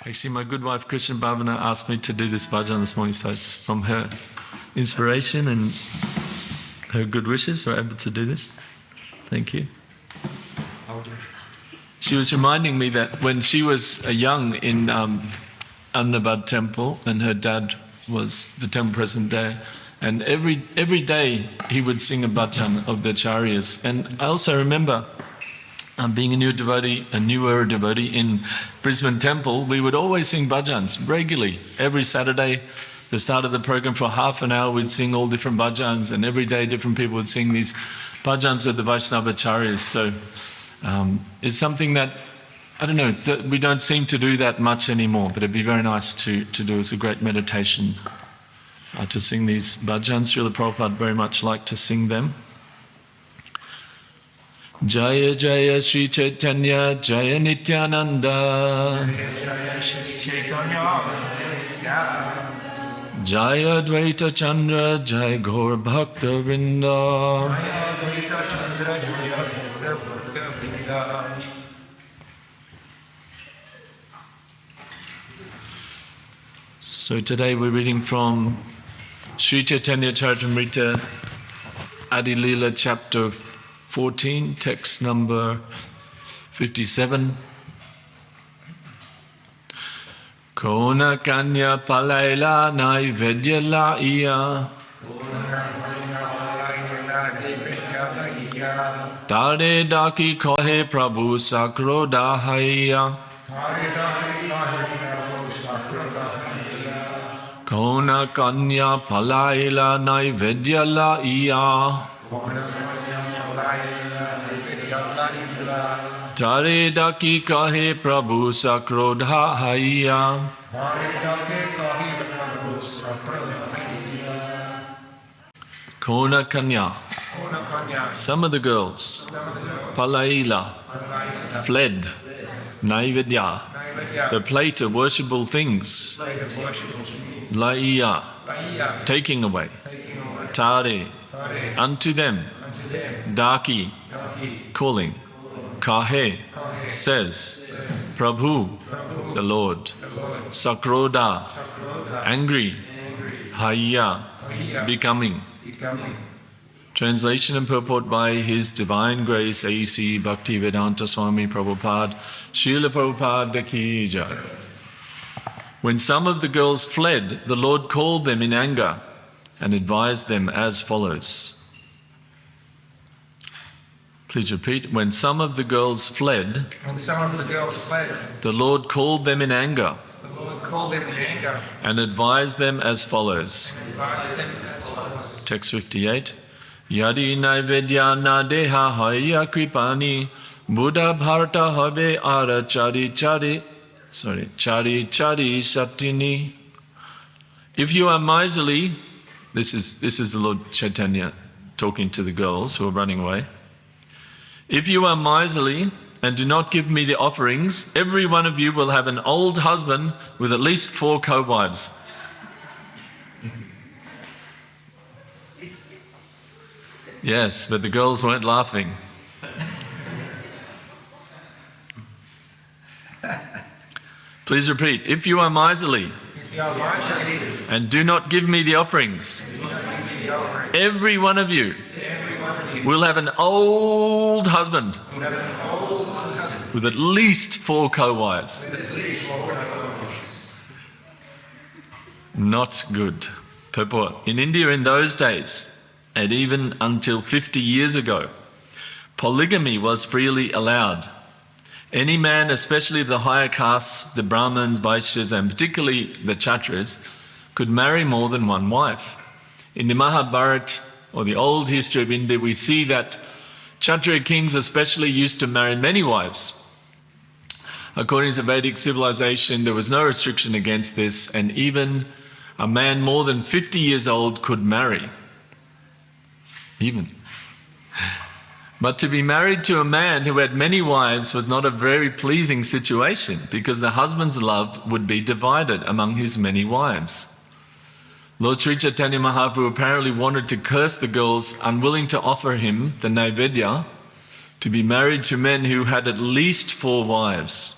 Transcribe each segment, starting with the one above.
Actually, my good wife Krishna Bhavana asked me to do this bhajan this morning, so it's from her inspiration and her good wishes we're able to do this. Thank you. She was reminding me that when she was young in Ahmedabad Temple, and her dad was the temple president there, and every day he would sing a bhajan of the acharyas. And I also remember being a newer devotee in Brisbane Temple, we would always sing bhajans regularly. Every Saturday, the start of the program, for half an hour we'd sing all different bhajans, and every day different people would sing these bhajans of the Vaishnava acharyas. So it's something that, I don't know, we don't seem to do that much anymore, but it'd be very nice to do. It's a great meditation to sing these bhajans. Srila Prabhupada very much liked to sing them. Jaya Jaya Sri Caitanya Jaya Nityananda Jaya Dvaita Chandra Jaya Gaur Bhakta Vrinda. So today we're reading from Sri Caitanya Caritamrita Adi-lila chapter 14, text number 57. Kona kanya palaila naivedyala iya Tare daki kohe prabhu sakro dahaya Kona kanya palaila naivedyala iya Tare daki kahe prabhu sakrodha haiya. Kona kanya. Some of the girls. Palaila. Fled. Naivedya. The plate of worshipable things. Laiya. Taking away. Tare. Unto them. Daki. Calling. Kahe says, Prabhu, the Lord, Sakroda, angry, Haya, becoming. Translation and purport by His Divine Grace A.C. Bhaktivedanta Swami Prabhupada, Srila Prabhupada Ki Jai. When some of the girls fled, the Lord called them in anger and advised them as follows. Please repeat. When some of the girls fled, the Lord called them in anger and advised them as follows. Text 58. Yadi naivedya na deha haya kripani Buddha bharata habe ara chari chari satini. If you are miserly, this is the Lord Chaitanya talking to the girls who are running away. If you are miserly and do not give me the offerings, every one of you will have an old husband with at least 4 co-wives. Yes, but the girls weren't laughing. Please repeat. If you are miserly and do not give me the offerings, every one of you will have an old husband with at least 4 co-wives. Not good. Purport. In India in those days, and even until 50 years ago, polygamy was freely allowed. Any man, especially of the higher castes, the Brahmins, Vaishyas, and particularly the Kshatriyas, could marry more than one wife. In the Mahabharata, or the old history of India, we see that Kshatriya kings especially used to marry many wives. According to Vedic civilization, there was no restriction against this, and even a man more than 50 years old could marry. Even. But to be married to a man who had many wives was not a very pleasing situation, because the husband's love would be divided among his many wives. Lord Sri Chaitanya Mahaprabhu apparently wanted to curse the girls unwilling to offer him the naivedya to be married to men who had at least 4 wives.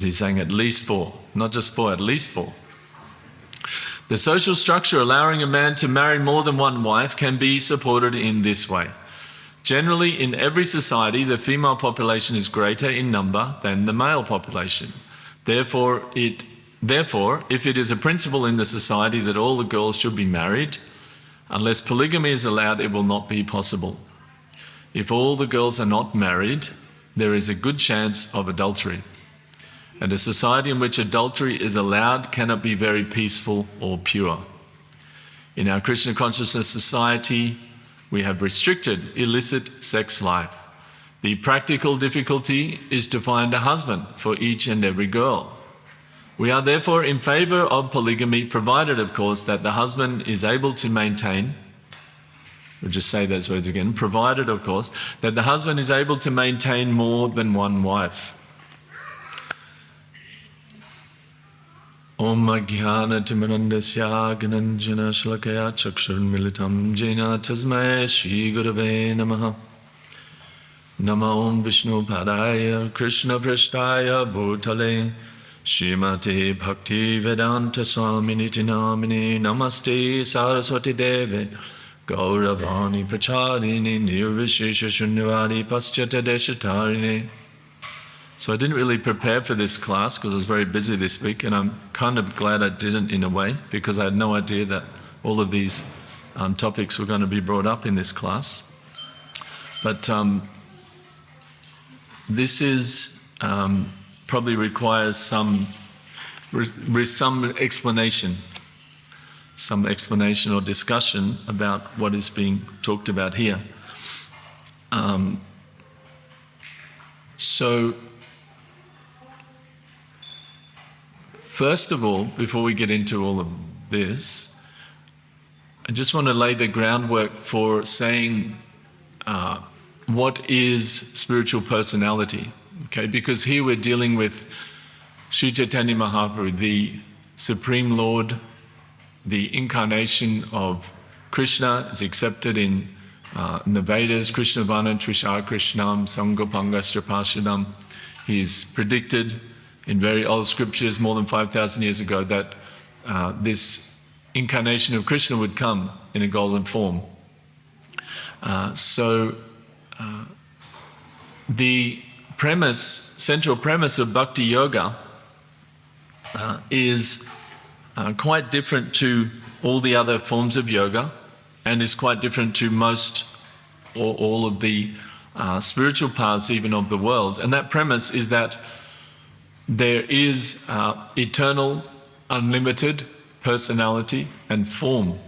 He's saying at least 4, not just 4, at least 4. The social structure allowing a man to marry more than one wife can be supported in this way. Generally, in every society, the female population is greater in number than the male population. Therefore, if it is a principle in the society that all the girls should be married, unless polygamy is allowed, it will not be possible. If all the girls are not married, there is a good chance of adultery. And a society in which adultery is allowed cannot be very peaceful or pure. In our Krishna consciousness society, we have restricted illicit sex life. The practical difficulty is to find a husband for each and every girl. We are therefore in favor of polygamy, provided, of course, that the husband is able to maintain, we'll just say those words again, provided, of course, that the husband is able to maintain more than one wife. Om Ajnana Timirandasya Gananjana Shalakaya Chakshurmilitam Jena Tasmai Shri Gurave Namaha. Nama Om Vishnu Padaya Krishna Prashtaya Bhutale Shrimate Bhakti Vedanta Swaminiti Namine Namaste Saraswati Deve Gauravani Pracharini Nirvishesha Shunyavadi Paschata Deshatarine. So I didn't really prepare for this class because I was very busy this week, and I'm kind of glad I didn't in a way, because I had no idea that all of these topics were going to be brought up in this class. But this is probably requires some explanation or discussion about what is being talked about here. So first of all, before we get into all of this, I just want to lay the groundwork for saying what is spiritual personality, okay? Because here we're dealing with Sri Caitanya Mahaprabhu, the Supreme Lord, the incarnation of Krishna is accepted in the Vedas, Krishna Vana Trishar Krishnam Sangopangastra Pashadam. He's predicted in very old scriptures more than 5,000 years ago that this incarnation of Krishna would come in a golden form. The central premise of Bhakti Yoga is quite different to all the other forms of yoga, and is quite different to most or all of the spiritual paths even of the world. And that premise is that there is eternal, unlimited personality and form.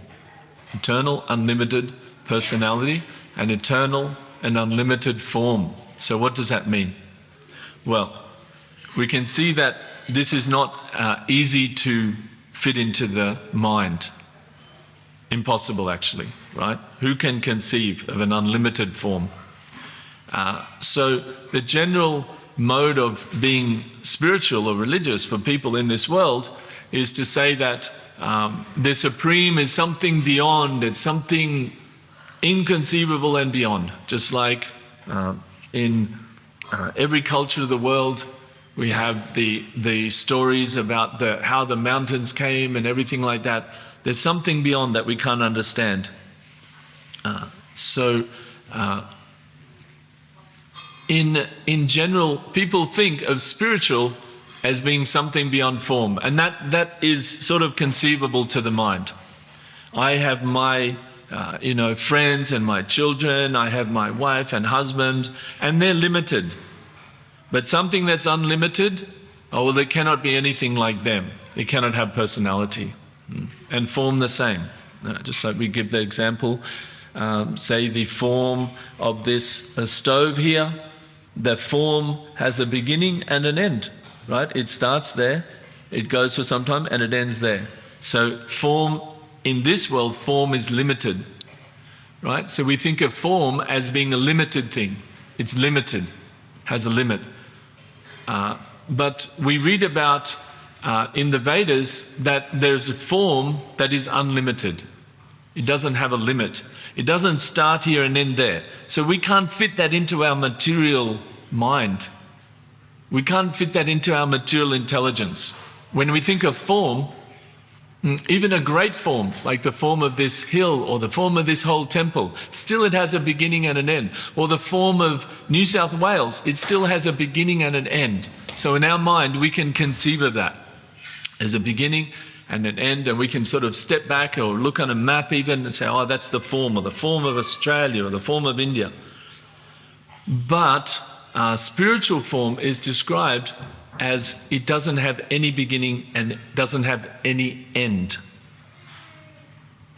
Eternal, unlimited personality and eternal and unlimited form. So what does that mean? Well, we can see that this is not easy to fit into the mind. Impossible, actually, right? Who can conceive of an unlimited form? So the general mode of being spiritual or religious for people in this world is to say that the Supreme is something beyond, it's something inconceivable and beyond. Just like in every culture of the world, we have the stories about how the mountains came and everything like that. There's something beyond that we can't understand. In general, people think of spiritual as being something beyond form, and that is sort of conceivable to the mind. I have my friends and my children, I have my wife and husband, and they're limited. But something that's unlimited, there cannot be anything like them. It cannot have personality and form the same. Just like we give the example, say the form of this stove here, the form has a beginning and an end, right? It starts there, it goes for some time, and it ends there. So form, in this world, form is limited, right? So we think of form as being a limited thing. It's limited, has a limit. But we read about in the Vedas that there's a form that is unlimited. It doesn't have a limit. It doesn't start here and end there. So we can't fit that into our material mind. We can't fit that into our material intelligence. When we think of form, even a great form, like the form of this hill or the form of this whole temple, still it has a beginning and an end. Or the form of New South Wales, it still has a beginning and an end. So in our mind, we can conceive of that as a beginning and an end, and we can sort of step back or look on a map even and say, oh, that's the form, or the form of Australia, or the form of India. But spiritual form is described as it doesn't have any beginning and it doesn't have any end.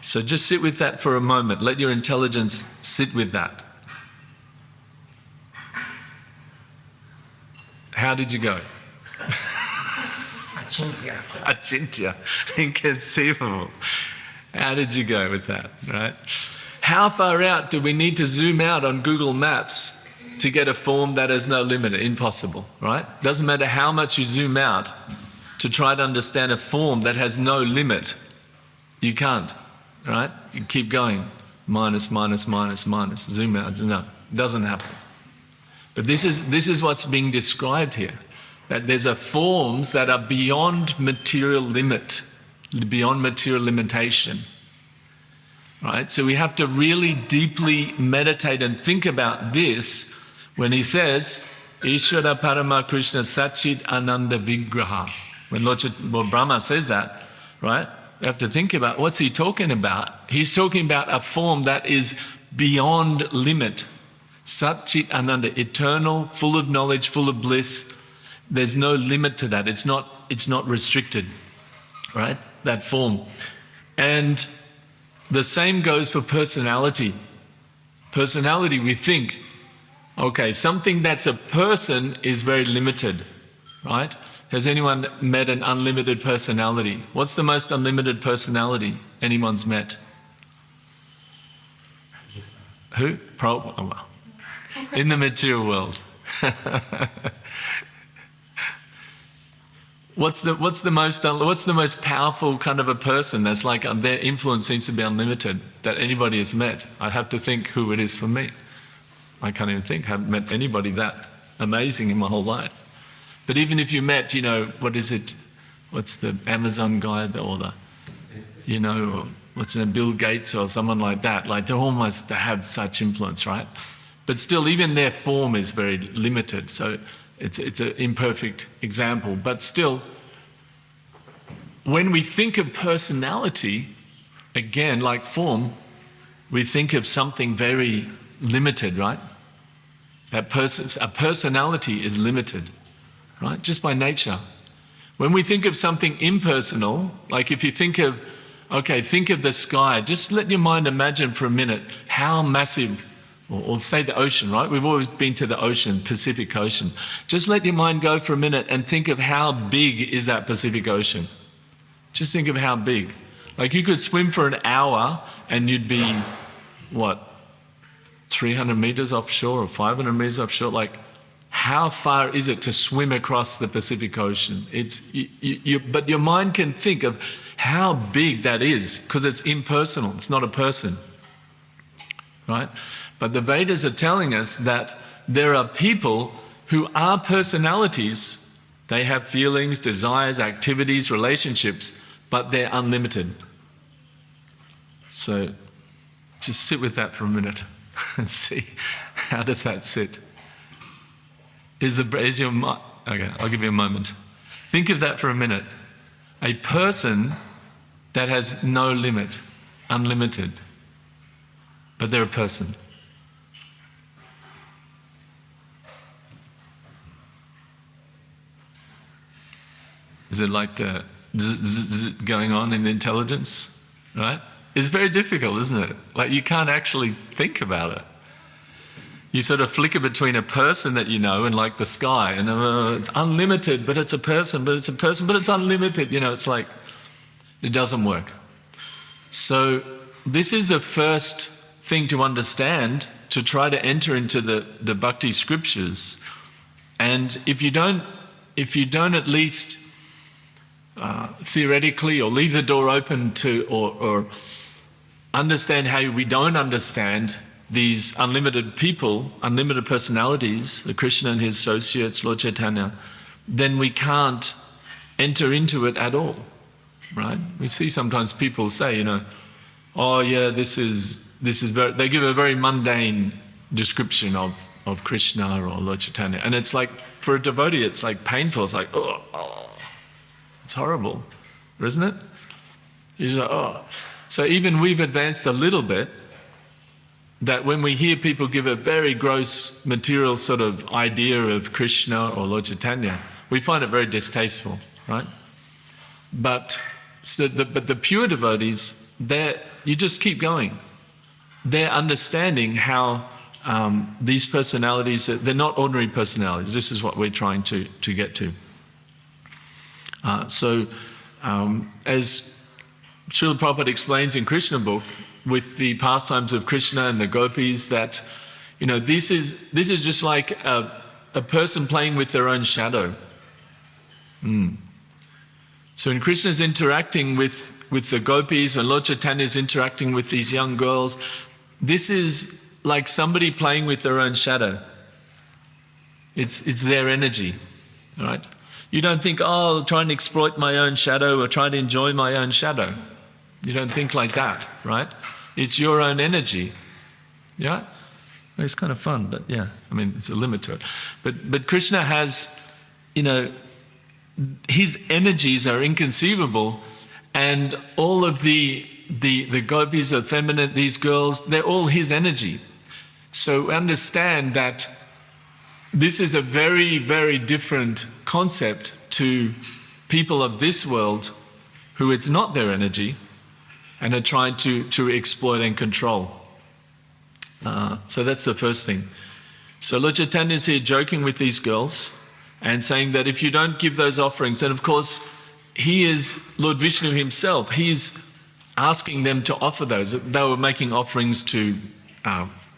So just sit with that for a moment. Let your intelligence sit with that. How did you go? Achintya. Inconceivable. How did you go with that, right? How far out do we need to zoom out on Google Maps to get a form that has no limit? Impossible, right? Doesn't matter how much you zoom out to try to understand a form that has no limit. You can't, right? You keep going. Minus, minus, minus, minus. Zoom out. No, it doesn't happen. But this is what's being described here. That there's forms that are beyond material limit, beyond material limitation. Right? So we have to really deeply meditate and think about this when he says, Ishvara Parama Krishna Satchit Ananda Vigraha. When Lord Brahma says that, right? We have to think about what's he talking about. He's talking about a form that is beyond limit. Satchit Ananda, eternal, full of knowledge, full of bliss. There's no limit to that. It's not restricted, right? That form. And the same goes for personality. Personality, we think, okay, something that's a person is very limited, right? Has anyone met an unlimited personality? What's the most unlimited personality anyone's met? Who? In the material world. What's the most powerful kind of a person that's like their influence seems to be unlimited that anybody has met? I have to think who it is for me. I can't even think. I haven't met anybody that amazing in my whole life. But even if you met, what is it? What's the Amazon guy or what's in Bill Gates or someone like that? Like they have such influence, right? But still, even their form is very limited. So it's an imperfect example. But still, when we think of personality, again, like form, we think of something very limited, right? A personality is limited, right? Just by nature. When we think of something impersonal, like if you think of the sky, just let your mind imagine for a minute how massive, or say the ocean, right? We've always been to the ocean, Pacific Ocean. Just let your mind go for a minute and think of how big is that Pacific Ocean. Just think of how big. Like you could swim for an hour and you'd be, 300 meters offshore or 500 meters offshore? Like, how far is it to swim across the Pacific Ocean? But your mind can think of how big that is because it's impersonal. It's not a person, right? But the Vedas are telling us that there are people who are personalities. They have feelings, desires, activities, relationships, but they're unlimited. So just sit with that for a minute and see how does that sit. Okay, I'll give you a moment. Think of that for a minute. A person that has no limit, unlimited, but they're a person. Is it like the going on in the intelligence, right? It's very difficult, isn't it? Like you can't actually think about it. You sort of flicker between a person that you know and like the sky, and it's unlimited, but it's a person, but it's a person, but it's unlimited. It's like, it doesn't work. So this is the first thing to understand, to try to enter into the bhakti scriptures. And if you don't at least theoretically or leave the door open to or understand how we don't understand these unlimited people, unlimited personalities, the Krishna and his associates, Lord Chaitanya, then we can't enter into it at all, right? We see sometimes people say, oh yeah, this is very, they give a very mundane description of Krishna or Lord Chaitanya. And it's like, for a devotee, it's like painful. It's like, oh, it's horrible, isn't it? You're just like, oh. So even we've advanced a little bit, that when we hear people give a very gross material sort of idea of Krishna or Lord Chaitanya, we find it very distasteful, right? But the pure devotees, you just keep going. They're understanding how these personalities, they're not ordinary personalities. This is what we're trying to get to. So as Srila Prabhupada explains in Krishna book, with the pastimes of Krishna and the gopis, that this is just like a person playing with their own shadow. So when Krishna is interacting with the gopis, when Lord Chaitanya is interacting with these young girls, this is like somebody playing with their own shadow. It's their energy, right? You don't think, oh, trying to exploit my own shadow or trying to enjoy my own shadow. You don't think like that, right? It's your own energy, yeah? It's kind of fun, but yeah, I mean, it's a limit to it. But Krishna has, his energies are inconceivable, and all of the gopis, the feminine, these girls, they're all his energy. So understand that this is a very, very different concept to people of this world who it's not their energy and are trying to exploit and control. So that's the first thing. So Lord Chaitanya is here joking with these girls and saying that if you don't give those offerings, and of course he is Lord Vishnu himself, he's asking them to offer those. They were making offerings to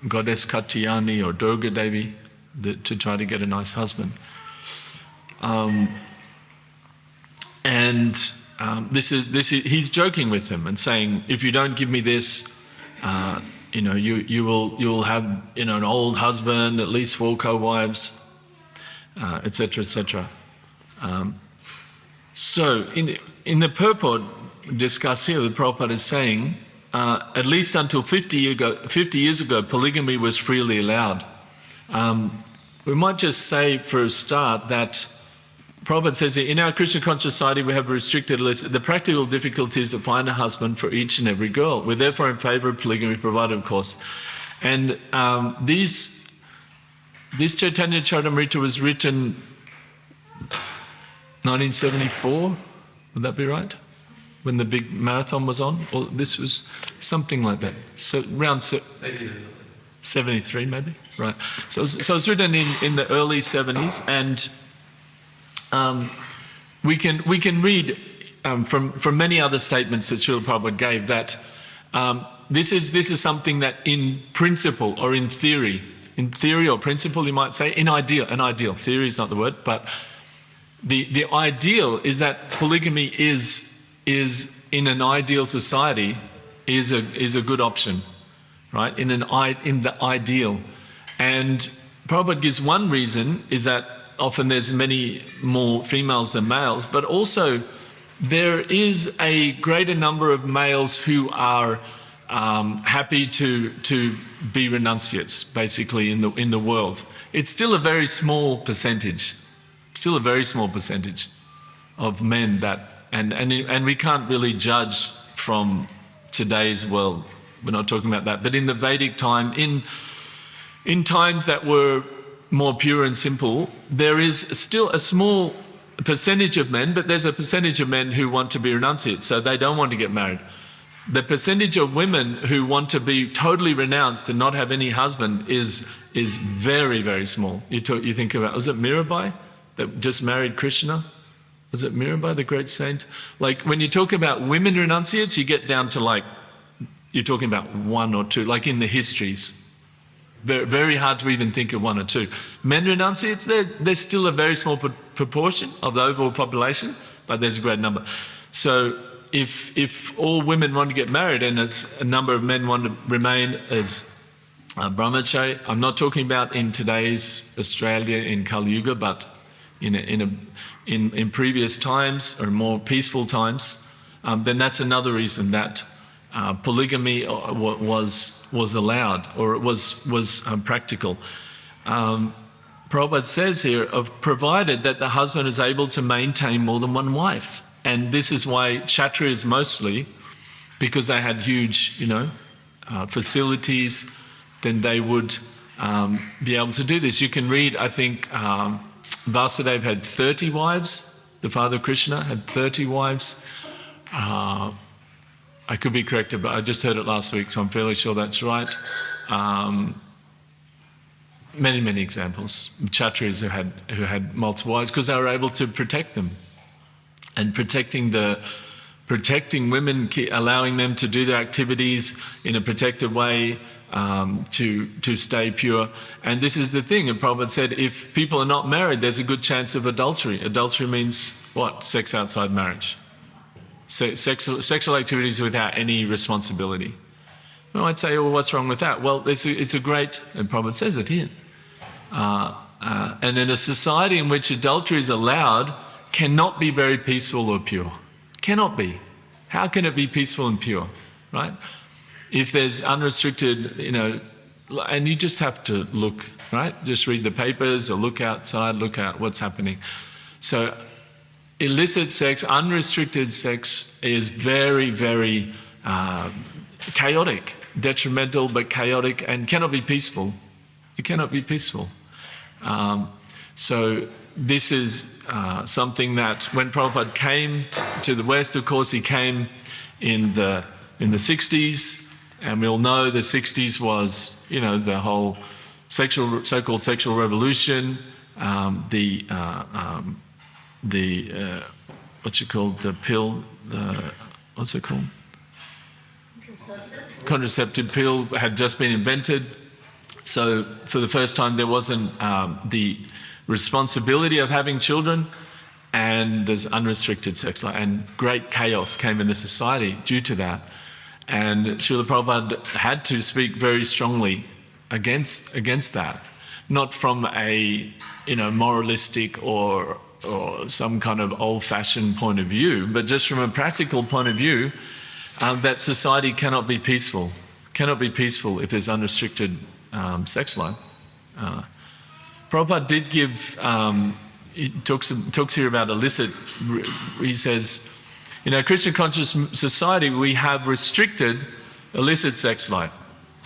Goddess Caitanya or Durga Devi to try to get a nice husband. He's joking with them and saying, if you don't give me this, you will have an old husband, at least 4 co-wives, etc., etc. So in the purport discussed here, the Prabhupada is saying, at least until 50 years ago, polygamy was freely allowed. We might just say for a start that Prabhupada says here, in our Krishna conscious society we have a restricted list. The practical difficulty is to find a husband for each and every girl. We're therefore in favour of polygamy, provided of course. And this Chaitanya Charitamrita was written 1974, would that be right? When the big marathon was on? Or this was something like that. So around 73 maybe? Right. So it was written in the early 70s, and we can read from many other statements that Srila Prabhupada gave that this is something that in principle or in theory or principle you might say, an ideal, theory is not the word, but the ideal is that polygamy is in an ideal society is a good option, right? In the ideal. And Prabhupada gives one reason is that often there's many more females than males, but also there is a greater number of males who are happy to be renunciates, basically, in the world. It's still a very small percentage, of men that, and we can't really judge from today's world. We're not talking about that, but in the Vedic time, in times that were more pure and simple, there is still a small percentage of men, but there's a percentage of men who want to be renunciates, so they don't want to get married. The percentage of women who want to be totally renounced and not have any husband is very, very small. You think about, was it Mirabai that just married Krishna? Was it Mirabai, the great saint? Like when you talk about women renunciates, you get down to you're talking about 1 or 2, like in the histories. Very, very hard to even think of 1 or 2. Men renunciates, they're still a very small proportion of the overall population, but there's a great number. So if all women want to get married and a number of men want to remain as brahmachari. I'm not talking about in today's Australia in Kali Yuga, but in previous times or more peaceful times, then that's another reason that polygamy was allowed, or it was practical. Prabhupada says here, provided that the husband is able to maintain more than one wife. And this is why Kshatriyas mostly, because they had huge, facilities, then they would be able to do this. You can read, I think, Vasudeva had 30 wives. The father Krishna had 30 wives. I could be corrected, but I just heard it last week, so I'm fairly sure that's right. Many, many examples. Kshatriyas who had multiple wives because they were able to protect them. And protecting women, allowing them to do their activities in a protected way, to stay pure. And this is the thing, and Prabhupada said, if people are not married, there's a good chance of adultery. Adultery means what? Sex outside marriage. Sexual activities without any responsibility. Well, I'd say, well, what's wrong with that? Well, it's a great, and Prabhupada says it here. And in a society in which adultery is allowed, cannot be very peaceful or pure. Cannot be. How can it be peaceful and pure, right? If there's unrestricted, and you just have to look, right? Just read the papers or look outside, look at what's happening. So illicit sex, unrestricted sex is very, very chaotic, detrimental but chaotic, and cannot be peaceful. It cannot be peaceful. So this is something that when Prabhupada came to the West, of course, he came in the 60s, and we all know the 60s was, the whole so-called sexual revolution, the what's it called? The pill, what's it called? Contraceptive pill had just been invented. So for the first time, there wasn't the responsibility of having children, and there's unrestricted sex life, and great chaos came into society due to that. And Srila Prabhupada had to speak very strongly against that, not from a moralistic or some kind of old-fashioned point of view, but just from a practical point of view, that society cannot be peaceful if there's unrestricted sex life. Prabhupada did give, he talks here about illicit. He says, Krishna conscious society, we have restricted illicit sex life.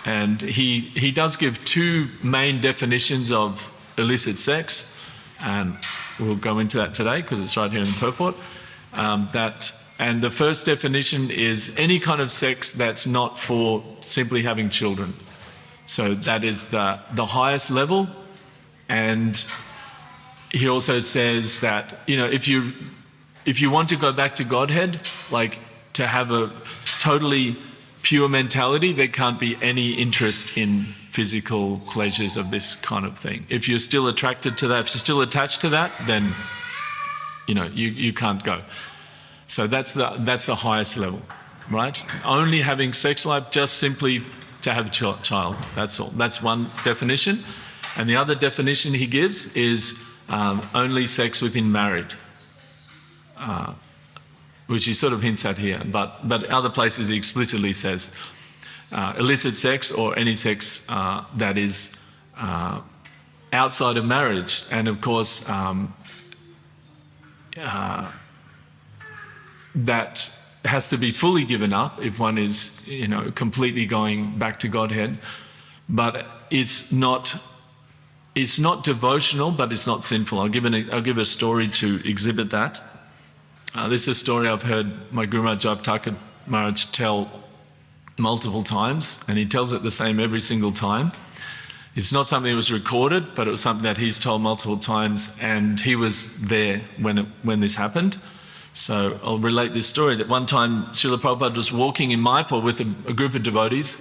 And he does give two main definitions of illicit sex, and we'll go into that today because it's right here in the purport. And the first definition is any kind of sex that's not for simply having children. So that is the highest level. And he also says that, if you want to go back to Godhead, like to have a totally pure mentality, there can't be any interest in physical pleasures of this kind of thing. If you're still attracted to that, if you're still attached to that, then you can't go. So that's the highest level, right? Only having sex life just simply to have a child. That's all. That's one definition. And the other definition he gives is only sex within marriage, which he sort of hints at here. But other places he explicitly says illicit sex or any sex that is outside of marriage. And of course, that has to be fully given up if one is, completely going back to Godhead. But it's not devotional, but it's not sinful. I'll give a story to exhibit that. This is a story I've heard my Guru Maharaj Jayapataka Maharaj tell multiple times, and he tells it the same every single time. It's not something that was recorded, but it was something that he's told multiple times, and he was there when this happened. So I'll relate this story, that one time Srila Prabhupada was walking in Mayapur with a group of devotees,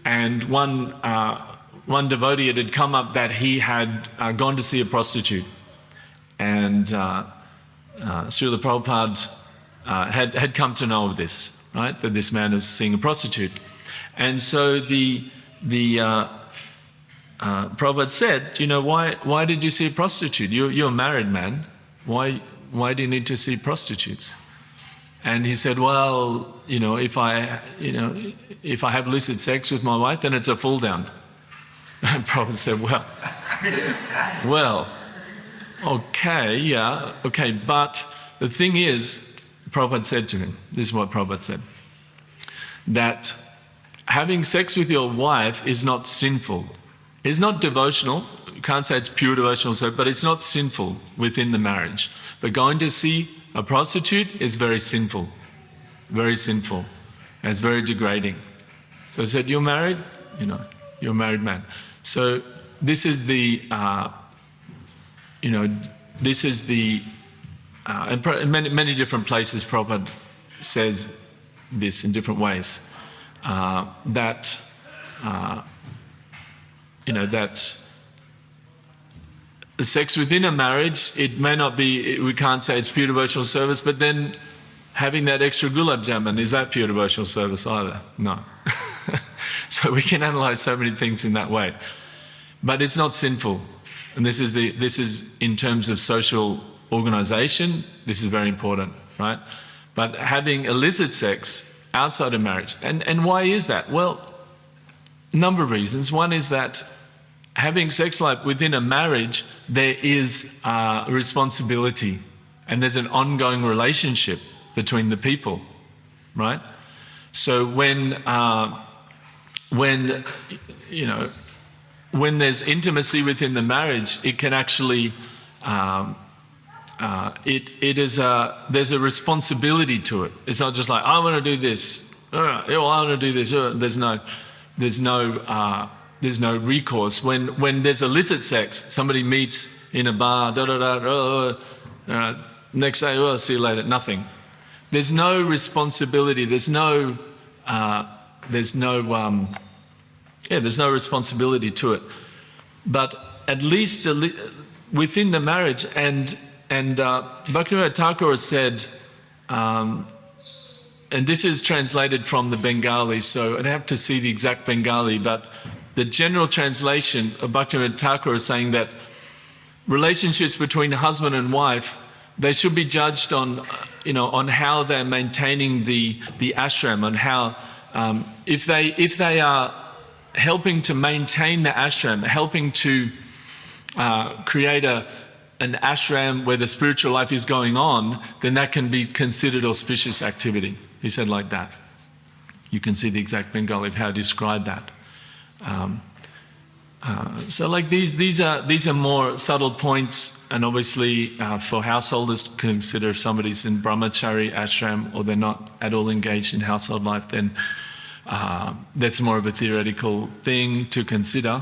and one devotee, it had come up that he had gone to see a prostitute, and Srila Prabhupada had come to know of this, right? That this man was seeing a prostitute, and so the Prabhupada said, why did you see a prostitute? You're a married man. Why do you need to see prostitutes? And he said, well, if I have illicit sex with my wife, then it's a fall down. And Prabhupada said, well, okay, but the thing is, Prabhupada said to him, this is what Prabhupada said, that having sex with your wife is not sinful. It's not devotional. You can't say it's pure devotional, but it's not sinful within the marriage. But going to see a prostitute is very sinful. Very sinful. And it's very degrading. So he said, you're married? You're a married man. So this is the, in many different places Prabhupada says this in different ways, that sex within a marriage, it may not be, we can't say it's pure devotional service, but then having that extra gulab jamun, is that pure devotional service either? No. So we can analyze so many things in that way. But it's not sinful. And this is in terms of social organization, this is very important, right? But having illicit sex outside of marriage, and why is that? Well, a number of reasons. One is that having sex life within a marriage, there is responsibility, and there's an ongoing relationship between the people, right? So when there's intimacy within the marriage, it can actually there's a responsibility to it. It's not just like, I want to do this. I want to do this. There's no recourse. When there's illicit sex, somebody meets in a bar, next day, see you later, nothing. There's no responsibility. There's no responsibility to it. But at least within the marriage, and Bhaktivinoda Thakur said, and this is translated from the Bengali, so I'd have to see the exact Bengali, but the general translation of Bhaktivinoda Thakur is saying that relationships between husband and wife, they should be judged on how they're maintaining the ashram, on how if they are helping to maintain the ashram, helping to create an ashram where the spiritual life is going on, then that can be considered auspicious activity. He said like that. You can see the exact Bengali of how to describe that. So like these are more subtle points, and obviously for householders to consider if somebody's in brahmachari ashram or they're not at all engaged in household life, then that's more of a theoretical thing to consider.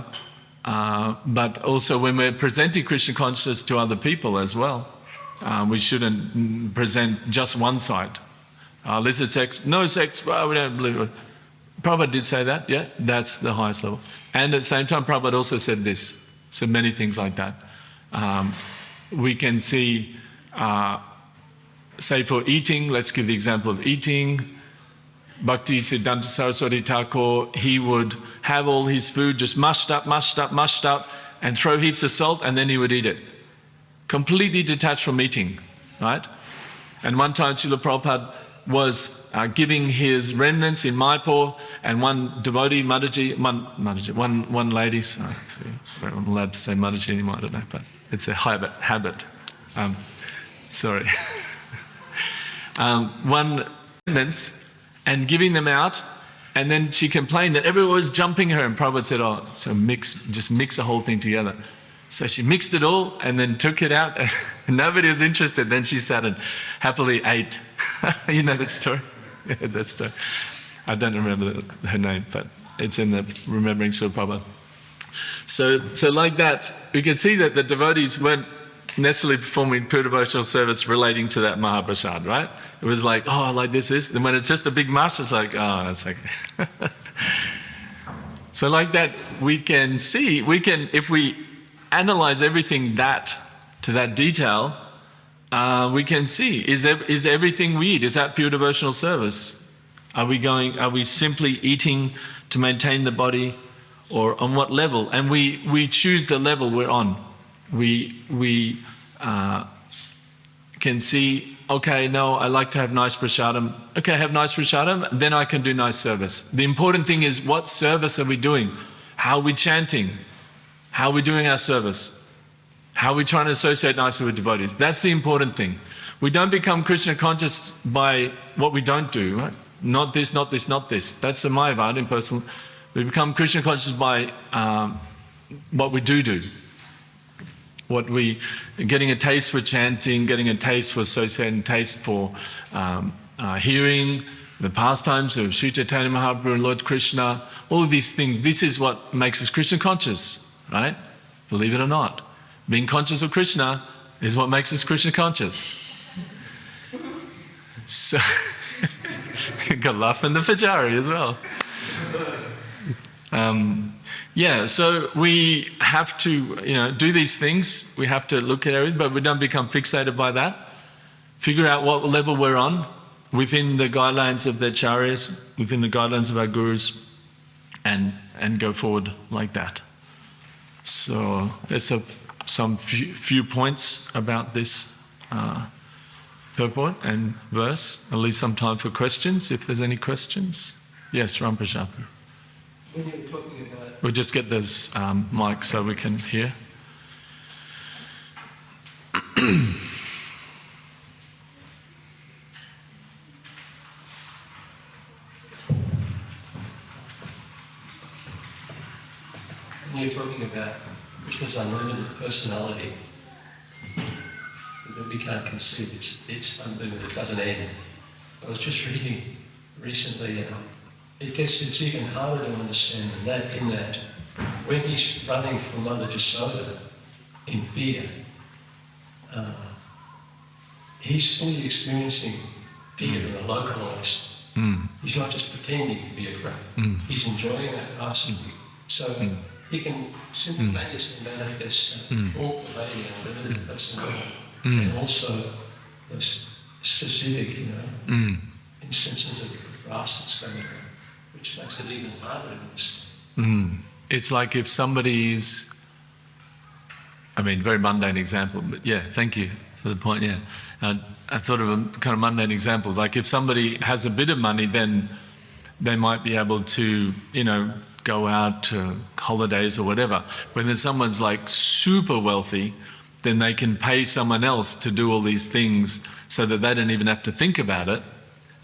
But also when we're presenting Krishna consciousness to other people as well, we shouldn't present just one side. Illicit sex, no sex, well, we don't believe it. Prabhupada did say that, yeah, that's the highest level. And at the same time, Prabhupada also said this, said many things like that. We can see, say for eating, let's give the example of eating. Bhakti Siddhanta Saraswati Thakur, he would have all his food just mushed up, and throw heaps of salt, and then he would eat it. Completely detached from eating, right? And one time Srila Prabhupada was giving his remnants in Mayapur, and one devotee, one lady, sorry, I'm not allowed to say Mataji anymore, I don't know, but it's a habit. Sorry. One remnants, and giving them out, and then she complained that everyone was jumping her, and Prabhupada said, so just mix the whole thing together. So she mixed it all and then took it out, and nobody was interested. Then she sat and happily ate. You know that story? Yeah, that story. I don't remember her name, but it's in the Remembering Srila Prabhupada. So like that, we can see that the devotees weren't necessarily performing pure devotional service relating to that Mahaprasad, right? It was like, oh, I like this. Then when it's just a big mash, it's like, oh, that's okay. So like that, we can see, if we analyze everything to that detail, we can see, is everything we eat, is that pure devotional service? Are we simply eating to maintain the body, or on what level, and we choose the level we're on. We can see, okay, no, I like to have nice prasadam. Okay, have nice prasadam, then I can do nice service. The important thing is, what service are we doing? How are we chanting? How are we doing our service? How are we trying to associate nicely with devotees? That's the important thing. We don't become Krishna conscious by what we don't do, right? Not this, not this, not this. That's the Mayavad in personal. We become Krishna conscious by what we do. What we, getting a taste for chanting, getting a taste for associating, taste for hearing the pastimes of Sri Caitanya Mahaprabhu and Lord Krishna, all of these things. This is what makes us Krishna conscious, right? Believe it or not. Being conscious of Krishna is what makes us Krishna conscious. So, got laugh in the Pujari as well. So we have to, do these things. We have to look at everything, but we don't become fixated by that. Figure out what level we're on within the guidelines of the acharyas, within the guidelines of our gurus, and go forward like that. So there's some few points about this purport and verse. I'll leave some time for questions if there's any questions. Yes, Ram Prashad. When you were talking about... We'll just get this mic so we can hear. When you're talking about Krishna's unlimited personality, that we can't conceive, it's unlimited, it doesn't end. I was just reading recently, it's even harder to understand in that when he's running from Mother Jasoda in fear, he's fully experiencing fear in a localized. He's not just pretending to be afraid. He's enjoying that rasa. So he can simultaneously manifest all pervading unlimited personality and also those specific, instances of rasas coming up, which makes it even harder to understand. It's like if somebody's, very mundane example, but yeah, thank you for the point, yeah. I thought of a kind of mundane example, like if somebody has a bit of money, then they might be able to, go out to holidays or whatever. When then someone's like super wealthy, then they can pay someone else to do all these things so that they don't even have to think about it,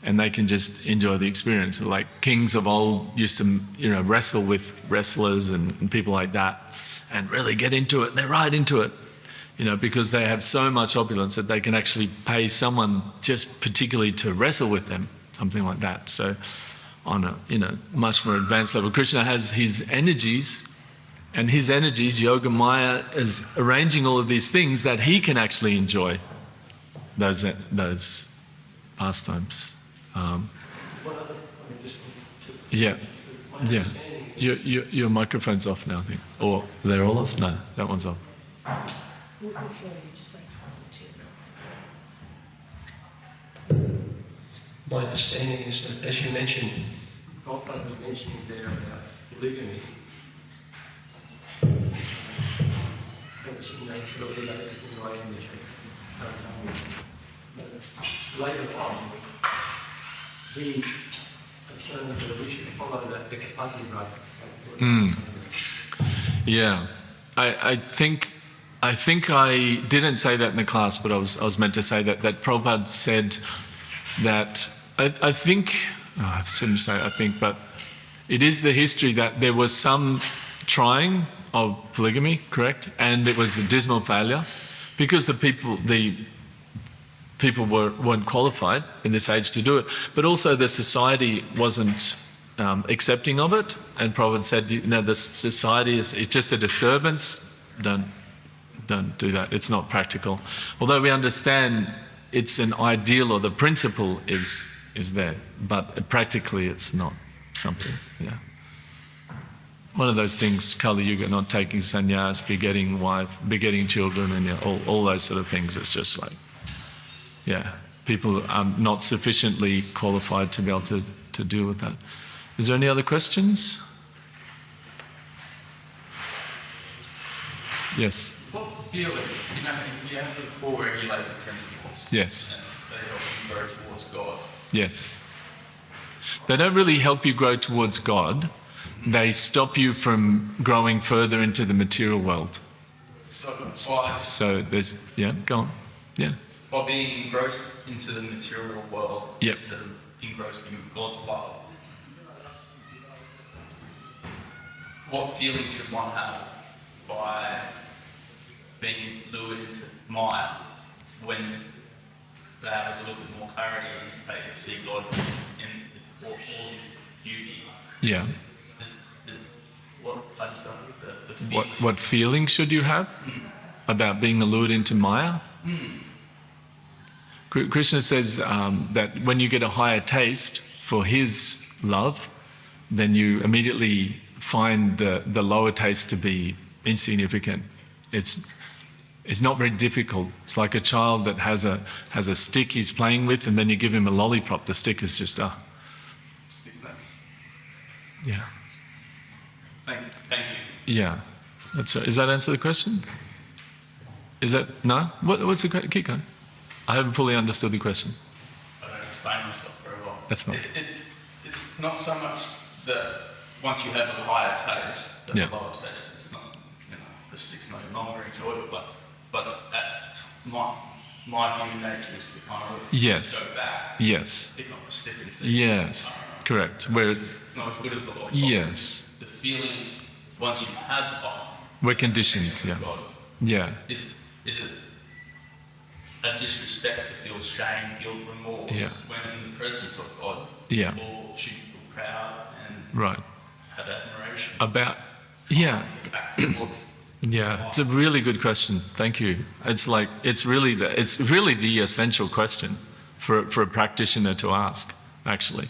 and they can just enjoy the experience. Like kings of old used to, wrestle with wrestlers and people like that, and really get into it. They're right into it, because they have so much opulence that they can actually pay someone just particularly to wrestle with them, something like that. So on a, much more advanced level, Krishna has his energies, and his energies, Yoga Maya, is arranging all of these things that he can actually enjoy those pastimes. Your microphone's off now, I think. Or they're all off? No, that one's off. My understanding is that, as you mentioned, Prabhupada was mentioning there about polygamy. That was in nature of the way in which later on, he affirmed that we should follow that the Adi-lila. Yeah, I think I didn't say that in the class, but I was meant to say that Prabhupada said that I think, I shouldn't say I think, but it is the history that there was some trying of polygamy, correct? And it was a dismal failure because the people weren't qualified in this age to do it, but also the society wasn't accepting of it. And Prabhupada said, the society it's just a disturbance. Don't do that. It's not practical. Although we understand it's an ideal, or the principle is there, but practically it's not something. Yeah. One of those things, Kali Yuga, not taking sannyas, begetting wife, begetting children, and all those sort of things. It's just like, people are not sufficiently qualified to be able to deal with that. Is there any other questions? Yes. What feeling, you have the 4 regulating principles. Yes. And they help you grow towards God. Yes. They don't really help you grow towards God. They stop you from growing further into the material world. So there's, go on. Yeah. by being engrossed into the material world Yep. instead of engrossed in God's love, what feeling should one have by being lured into Maya when they have a little bit more clarity and they see God in all his beauty? Yeah. I just don't the feeling. What feeling should you have about being allured into Maya? Krishna says that when you get a higher taste for his love, then you immediately find the lower taste to be insignificant. It's not very difficult. It's like a child that has a stick he's playing with, and then you give him a lollipop. The stick is just yeah. Thank you. Yeah, that's right. Does that answer the question? Is that no? What's the question? Keep going. I haven't fully understood the question. I don't explain myself very well. That's not. It's not so much that once you have a higher taste, that Yeah. the lower taste is not, the stick's no longer enjoyable. But at my human nature is to kind of Yes. go back. Yes. Pick up the stick and see. Yes. Correct. Where It's not as good as the lollipop. yes, The feeling once you have we're conditioned. Yeah. God, Yeah. is it a disrespect to feel shame, guilt, remorse Yeah. when in the presence of God? Yeah. Or should you feel proud and Right. have admiration? About yeah. Get back towards Yeah, it's a really good question. Thank you. It's really the essential question for a practitioner to ask, actually,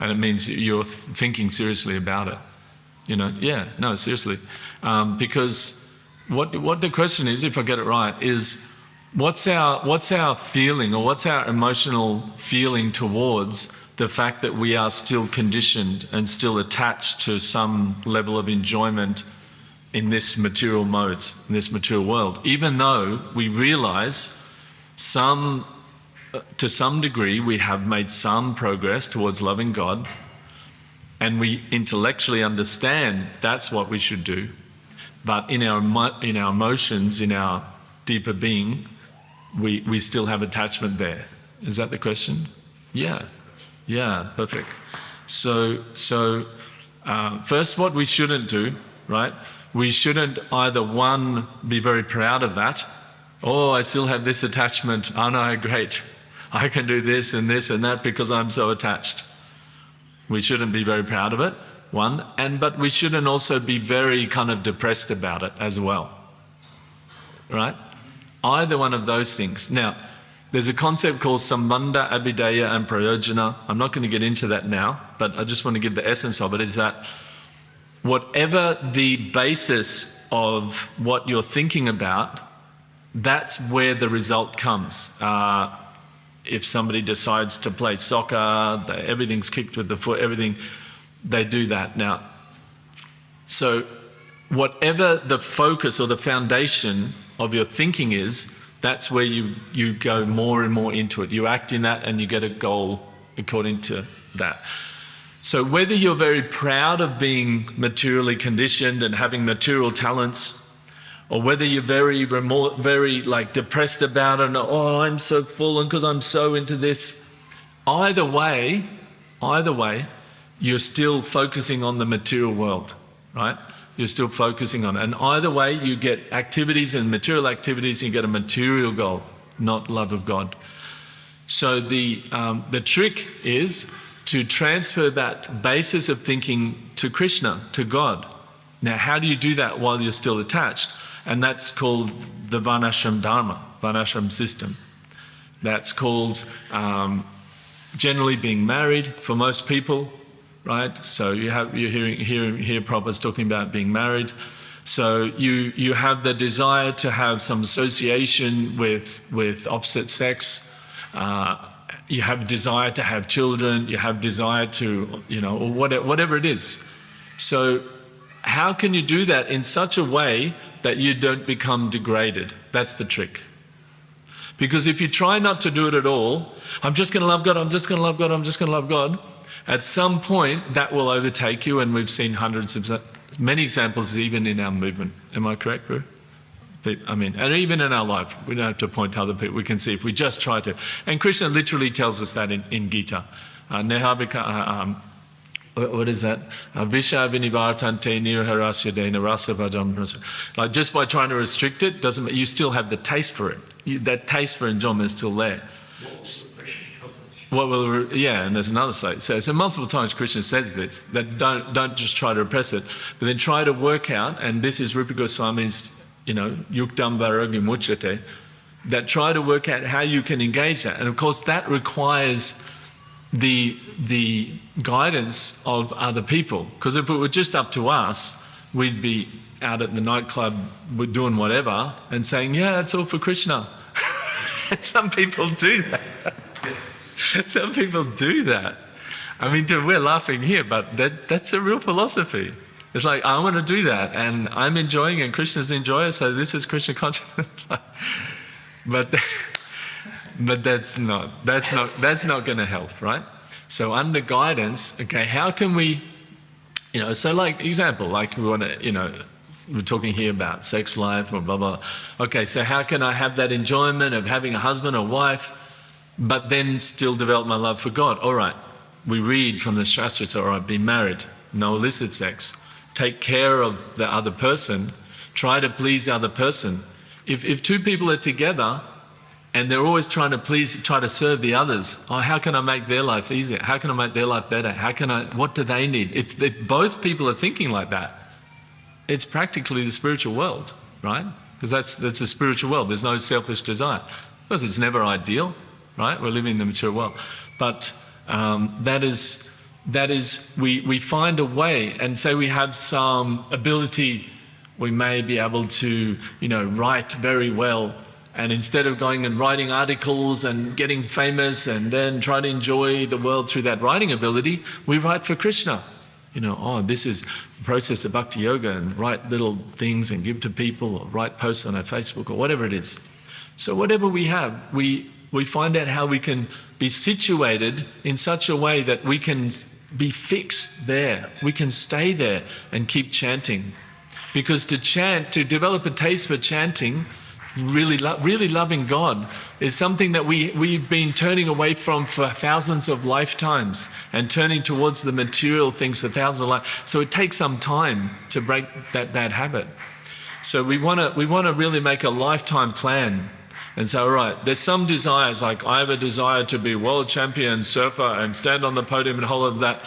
and it means you're thinking seriously about it. Yeah, no, seriously, because what the question is, if I get it right, is what's our feeling or what's our emotional feeling towards the fact that we are still conditioned and still attached to some level of enjoyment in this material modes, in this material world, even though we realize to some degree we have made some progress towards loving God, and we intellectually understand that's what we should do, but in our emotions, in our deeper being, we still have attachment there. Is that the question? Yeah, perfect. So first, what we shouldn't do, right? We shouldn't either, one, be very proud of that. Oh, I still have this attachment. Oh no, great. I can do this and that because I'm so attached. We shouldn't be very proud of it, one. But we shouldn't also be very kind of depressed about it as well. Right? Either one of those things. Now, there's a concept called Sambandha, Abhidaya and Prayojana. I'm not going to get into that now, but I just want to give the essence of it, is that whatever the basis of what you're thinking about, that's where the result comes. If somebody decides to play soccer, everything's kicked with the foot, everything, they do that now. So whatever the focus or the foundation of your thinking is, that's where you go more and more into it. You act in that and you get a goal according to that. So whether you're very proud of being materially conditioned and having material talents, or whether you're very depressed about it, and oh, I'm so full and because I'm so into this, either way, you're still focusing on the material world, right? You're still focusing on it. And either way, you get activities and material activities, you get a material goal, not love of God. So the trick is to transfer that basis of thinking to Krishna, to God. Now, how do you do that while you're still attached? And that's called the Varnashram Dharma, Varnashram system. That's called generally being married for most people, right? So you're hearing Prabhupada's talking about being married. So you have the desire to have some association with opposite sex. You have desire to have children. You have desire to, or whatever it is. So how can you do that in such a way that you don't become degraded. That's the trick. Because if you try not to do it at all, I'm just going to love God, I'm just going to love God, I'm just going to love God, at some point that will overtake you, and we've seen many examples even in our movement. Am I correct, Bro? I mean, and even in our life, we don't have to point to other people. We can see if we just try to. And Krishna literally tells us that in Gita. What is that? Visha vinivartante nirharasya dena rasa bhajam. Like just by trying to restrict it, doesn't. You still have the taste for it. That taste for enjoyment is still there. And there's another side. So multiple times Krishna says this, that don't just try to repress it, but then try to work out, and this is Rupa Goswami's, yuktam vairagya muchyate, that try to work out how you can engage that. And of course that requires the guidance of other people. Because if it were just up to us, we'd be out at the nightclub doing whatever and saying, yeah, that's all for Krishna. And some people do that. Some people do that. I mean, we're laughing here, but that's a real philosophy. It's like, I want to do that, and I'm enjoying, and Krishna's enjoying, so this is Krishna consciousness. But that's not going to help, right? So under guidance, okay, how can we, so like example, like we want to, we're talking here about sex life or blah, blah. Okay, so how can I have that enjoyment of having a husband or wife, but then still develop my love for God? All right, we read from the Shastras, all right, be married, no illicit sex, take care of the other person, try to please the other person. If two people are together and they're always trying to serve the others, how can I make their life easier? How can I make their life better? What do they need? If both people are thinking like that, it's practically the spiritual world, right? Because that's a spiritual world. There's no selfish desire. Of course, it's never ideal, right? We're living in the material world. But that is, we find a way, and say we have some ability, we may be able to, write very well, and instead of going and writing articles and getting famous and then try to enjoy the world through that writing ability, we write for Krishna. This is the process of bhakti yoga, and write little things and give to people, or write posts on our Facebook, or whatever it is. So whatever we have, we find out how we can be situated in such a way that we can be fixed there. We can stay there and keep chanting. Because to develop a taste for chanting, really loving God, is something that we've been turning away from for thousands of lifetimes, and turning towards the material things for thousands of lives. So it takes some time to break that bad habit. So we want to really make a lifetime plan. And so, all right, there's some desires, like I have a desire to be world champion surfer and stand on the podium and all of that.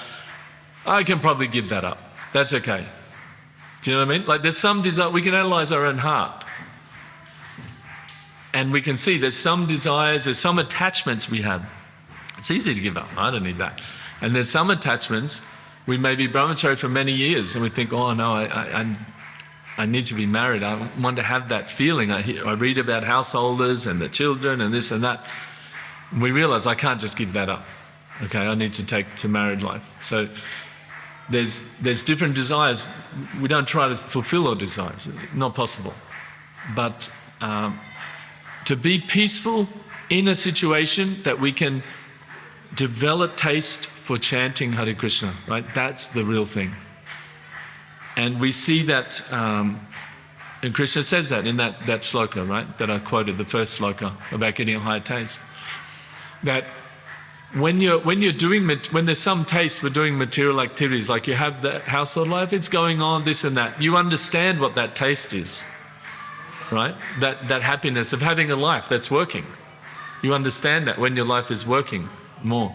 I can probably give that up. That's okay. Do you know what I mean? Like there's some desire, we can analyze our own heart. And we can see there's some desires, there's some attachments we have. It's easy to give up. I don't need that. And there's some attachments, we may be brahmachari for many years and we think, oh no, I need to be married. I want to have that feeling. I read about householders and the children and this and that. And we realize I can't just give that up. Okay, I need to take to married life. So there's different desires. We don't try to fulfill our desires. Not possible. But to be peaceful in a situation that we can develop taste for chanting Hare Krishna, right? That's the real thing. And we see that, and Krishna says that in that sloka, right? That I quoted, the first sloka about getting a higher taste. That when there's some taste for doing material activities, like you have the household life, it's going on, this and that. You understand what that taste is, right? That happiness of having a life that's working. You understand that when your life is working more.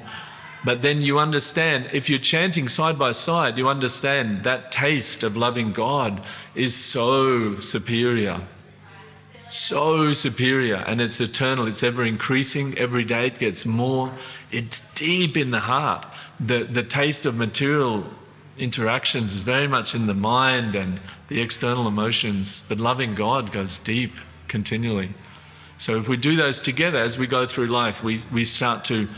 But then you understand, if you're chanting side by side, you understand that taste of loving God is so superior. So superior, and it's eternal, it's ever increasing, every day it gets more. It's deep in the heart. The taste of material interactions is very much in the mind and the external emotions, but loving God goes deep continually. So if we do those together as we go through life, we start to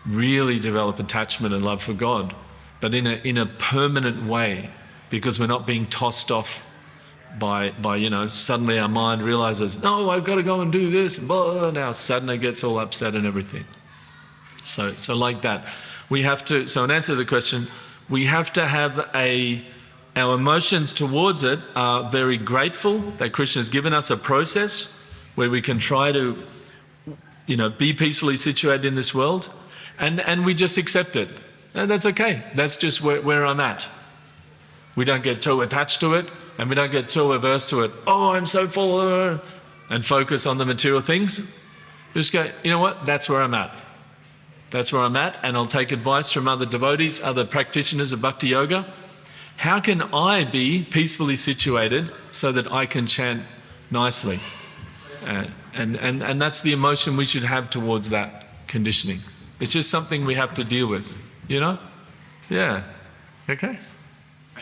really develop attachment and love for God, but in a permanent way, because we're not being tossed off by suddenly our mind realizes, no, I've got to go and do this, and blah, now sadhana gets all upset and everything. So like that. We have to, so in answer to the question, we have to have our emotions towards it are very grateful that Krishna has given us a process where we can try to, be peacefully situated in this world, and we just accept it. And that's okay. That's just where I'm at. We don't get too attached to it, and we don't get too averse to it. Oh, I'm so full, and focus on the material things. Just go, you know what? That's where I'm at. That's where I'm at, and I'll take advice from other devotees, other practitioners of bhakti yoga. How can I be peacefully situated so that I can chant nicely? And that's the emotion we should have towards that conditioning. It's just something we have to deal with, Yeah. Okay?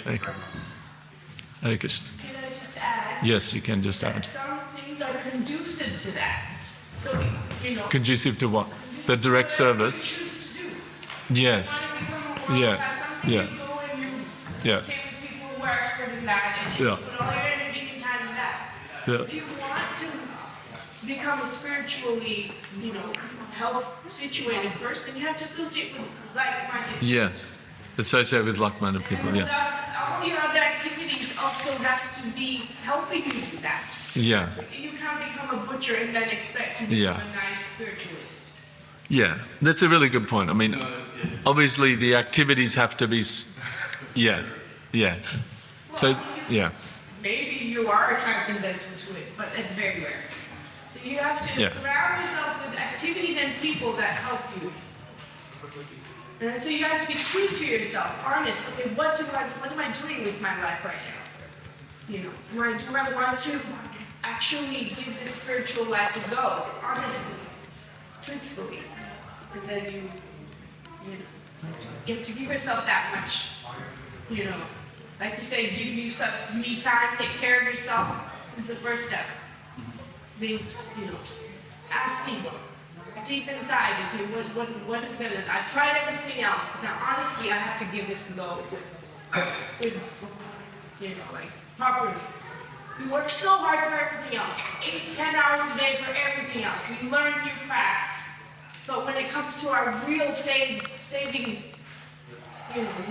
Thank you very much. Hare Krishna. Can I just add? Yes, you can just add. Some things are conducive to that. So, Conducive to what? The direct service. Choose to do. Yes. Yeah. Yeah. Yeah. Take with people who are expert in that, and Yeah. put all your energy and time in that. Yeah. If you want to become a spiritually, health situated person, you have to associate with like-minded people. Yes. Associate with like-minded people, And yes. all your other activities also have to be helping you do that. Yeah. You can't become a butcher and then expect to become a nice spiritualist. Yeah. That's a really good point. I mean, obviously the activities have to be... Yeah. So, yeah. Maybe you are attracting them to it, but it's very rare. So you have to surround yourself with activities and people that help you. And so you have to be true to yourself, honest. Okay, what am I doing with my life right now? Do I want to actually give this spiritual life a go, honestly, truthfully? And then you have to give yourself that much, like you say, give yourself me time, take care of yourself is the first step. Asking deep inside, okay, what is gonna, I've tried everything else. Now, honestly, I have to give this a go with properly. We work so hard for everything else, 8-10 hours a day for everything else. We learn new crafts. But when it comes to our real saving,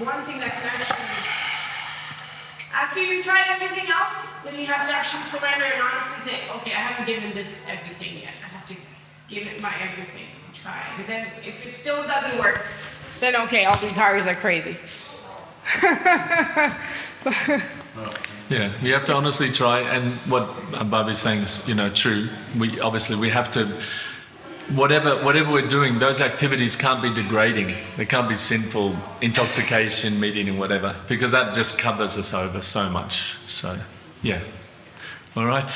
one thing that can actually, after you've tried everything else, then you have to actually surrender and honestly say, okay, I haven't given this everything yet. I have to give it my everything and try. And then if it still doesn't work, then okay, all these Haris are crazy. Yeah, we have to honestly try, and what Bobby's saying is, true. We have to, whatever we're doing, those activities can't be degrading. They can't be sinful, intoxication, meat eating, whatever, because that just covers us over so much. So, yeah. All right.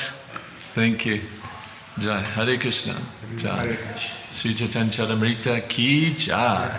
Thank you. Jai. Hare Krishna. Jai. Sri Caitanya Caritamrita ki jai.